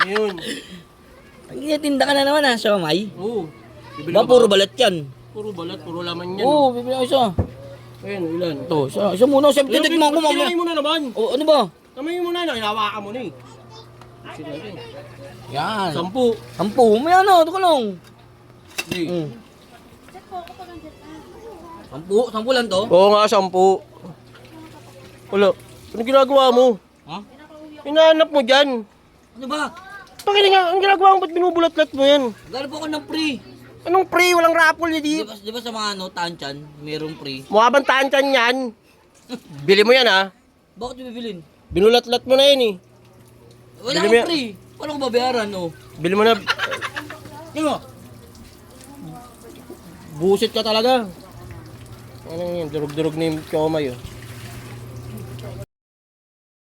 Ayun. Ang ginatinda ka na naman ha, siomay. Oo. Bibili Ba, ka puro balat yan. Puro balat, puro laman yan. Oo, bibili ako isa. Ayun, ilan? Ito, isa muna. Siyempre, tikman ko mamaya. Kamay mo na naman. O, ano ba? Kamay mo na, hinawakan mo na eh. Sino natin? Yan. 10. Sampu. May ano, ito ka lang. Hindi. Sampu lang to? Oo nga, 10. Wala. Ano ginagawa mo? Ha? Hinahanap mo dyan. Ano ba? Bakit nga, ang ginagawa mo, ba't binubulat-lat mo yan? Gano'n po ako ng free. Anong pre? Walang raffle niya di. Di ba sa mga ano, tanchan, merong free? Mukha bang tanchan yan? Bili mo yan ha. Bakit yung bibilin? Binulat-lat mo na yan eh. Wala Bili mo akong free. Paano ko babayaran, oh? Bili mo na. Tingnan mo. Busit ka talaga. Ano yan? Durug-durug na yung siomay oh.